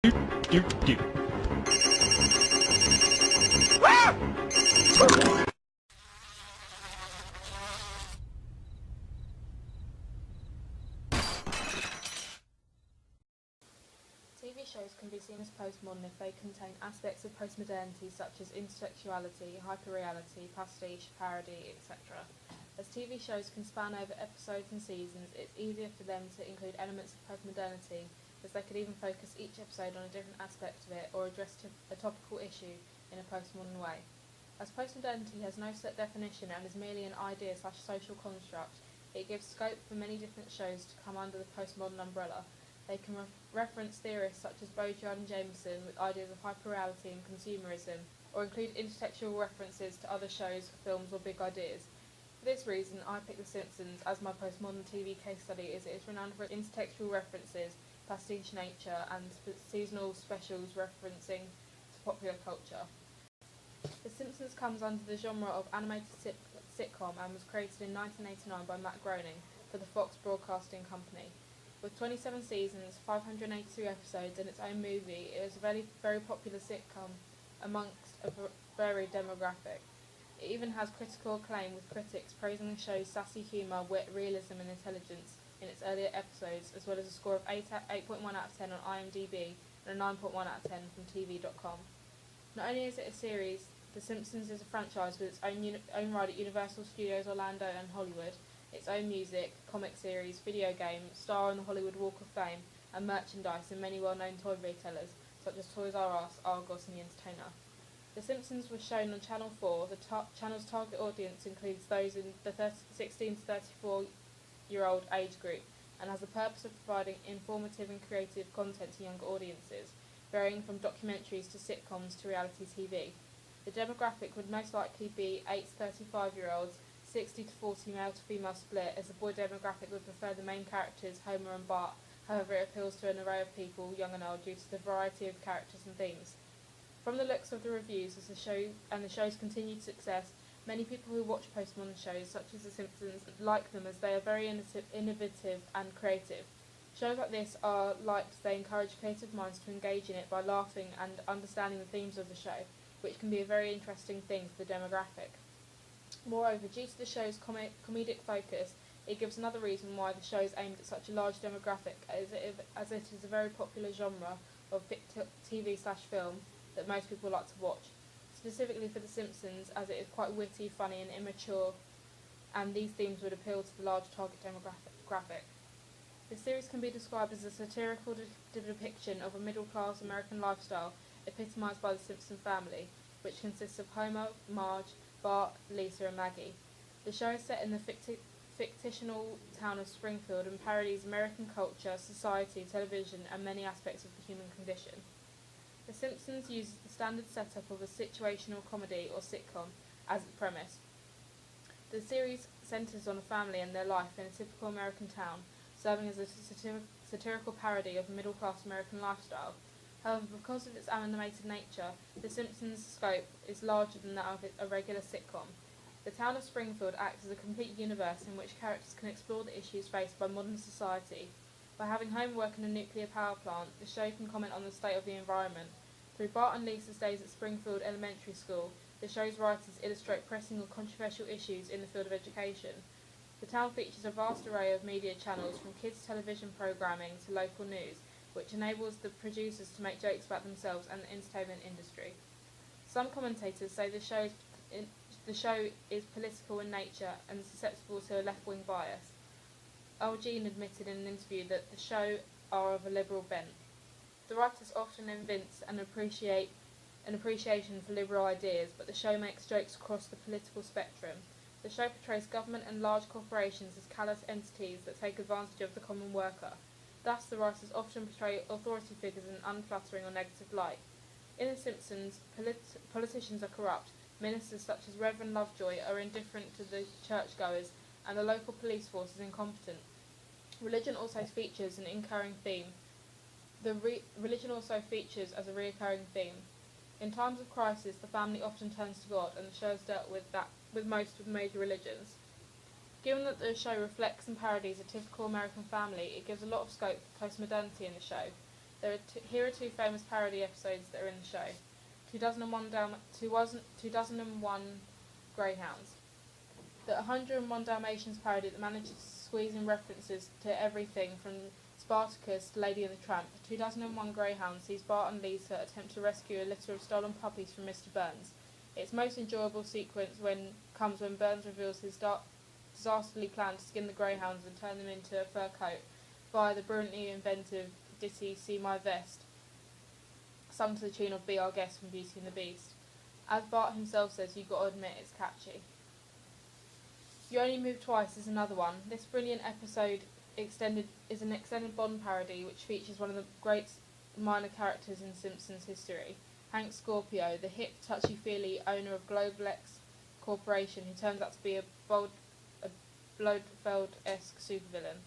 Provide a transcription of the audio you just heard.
Do, do. TV shows can be seen as postmodern if they contain aspects of postmodernity such as intersexuality, hyperreality, pastiche, parody, etc. As TV shows can span over episodes and seasons, it's easier for them to include elements of postmodernity, as they could even focus each episode on a different aspect of it or address a topical issue in a postmodern way. As postmodernity has no set definition and is merely an idea/social construct, it gives scope for many different shows to come under the postmodern umbrella. They can reference theorists such as Baudrillard and Jameson with ideas of hyperreality and consumerism, or include intertextual references to other shows, films, or big ideas. For this reason, I picked The Simpsons as my postmodern TV case study, as it is renowned for its intertextual references, pastiche nature, and seasonal specials referencing to popular culture. The Simpsons comes under the genre of animated sitcom and was created in 1989 by Matt Groening for the Fox Broadcasting Company. With 27 seasons, 582 episodes, and its own movie, it was a very popular sitcom amongst a varied demographic. It even has critical acclaim, with critics praising the show's sassy humour, wit, realism and intelligence in its earlier episodes, as well as a score of 8.1 out of 10 on IMDb and a 9.1 out of 10 from TV.com. Not only is it a series, The Simpsons is a franchise with its own ride at Universal Studios Orlando and Hollywood, its own music, comic series, video game, star on the Hollywood Walk of Fame, and merchandise in many well-known toy retailers, such as Toys R Us, Argos and The Entertainer. The Simpsons was shown on Channel 4. The channel's target audience includes those in the 16 to 34-year-old age group, and has the purpose of providing informative and creative content to younger audiences, varying from documentaries to sitcoms to reality TV. The demographic would most likely be 8 to 35-year-olds, 60 to 40 male to female split, as the boy demographic would prefer the main characters, Homer and Bart. However, it appeals to an array of people, young and old, due to the variety of characters and themes. From the looks of the reviews as the show's continued success, many people who watch postmodern shows, such as The Simpsons, like them as they are very innovative and creative. Shows like this are liked, they encourage creative minds to engage in it by laughing and understanding the themes of the show, which can be a very interesting thing for the demographic. Moreover, due to the show's comedic focus, it gives another reason why the show is aimed at such a large demographic, as it is a very popular genre of TV/film that most people like to watch. Specifically for The Simpsons, as it is quite witty, funny and immature, and these themes would appeal to the large target demographic. This series can be described as a satirical depiction of a middle-class American lifestyle epitomised by the Simpson family, which consists of Homer, Marge, Bart, Lisa and Maggie. The show is set in the fictional town of Springfield and parodies American culture, society, television and many aspects of the human condition. The Simpsons uses the standard setup of a situational comedy or sitcom as its premise. The series centres on a family and their life in a typical American town, serving as a satirical parody of a middle-class American lifestyle. However, because of its animated nature, The Simpsons' scope is larger than that of a regular sitcom. The town of Springfield acts as a complete universe in which characters can explore the issues faced by modern society. By having Homer work in a nuclear power plant, the show can comment on the state of the environment. Through Bart and Lisa's days at Springfield Elementary School, the show's writers illustrate pressing or controversial issues in the field of education. The town features a vast array of media channels, from kids' television programming to local news, which enables the producers to make jokes about themselves and the entertainment industry. Some commentators say the show is political in nature and susceptible to a left-wing bias. Eugene admitted in an interview that the show are of a liberal bent. The writers often evince an appreciation for liberal ideas, but the show makes jokes across the political spectrum. The show portrays government and large corporations as callous entities that take advantage of the common worker. Thus, the writers often portray authority figures in an unflattering or negative light. In The Simpsons, politicians are corrupt, ministers such as Reverend Lovejoy are indifferent to the churchgoers, and the local police force is incompetent. Religion also features as a recurring theme. In times of crisis, the family often turns to God, and the show has dealt with most of the major religions. Given that the show reflects and parodies a typical American family, it gives a lot of scope for postmodernity in the show. Here are two famous parody episodes that are in the show. 2001 Greyhounds. The 101 Dalmatians parody that manages to squeeze in references to everything from Spartacus to Lady and the Tramp. 2001 Greyhound sees Bart and Lisa attempt to rescue a litter of stolen puppies from Mr. Burns. Its most enjoyable sequence comes when Burns reveals his dastardly plan to skin the greyhounds and turn them into a fur coat via the brilliantly inventive ditty See My Vest, sung to the tune of Be Our Guest from Beauty and the Beast. As Bart himself says, you got to admit it's catchy. You Only Move Twice is another one. This brilliant episode is an extended Bond parody which features one of the great minor characters in Simpsons history, Hank Scorpio, the hip, touchy-feely owner of Globelex Corporation, who turns out to be a Blofeld-esque supervillain.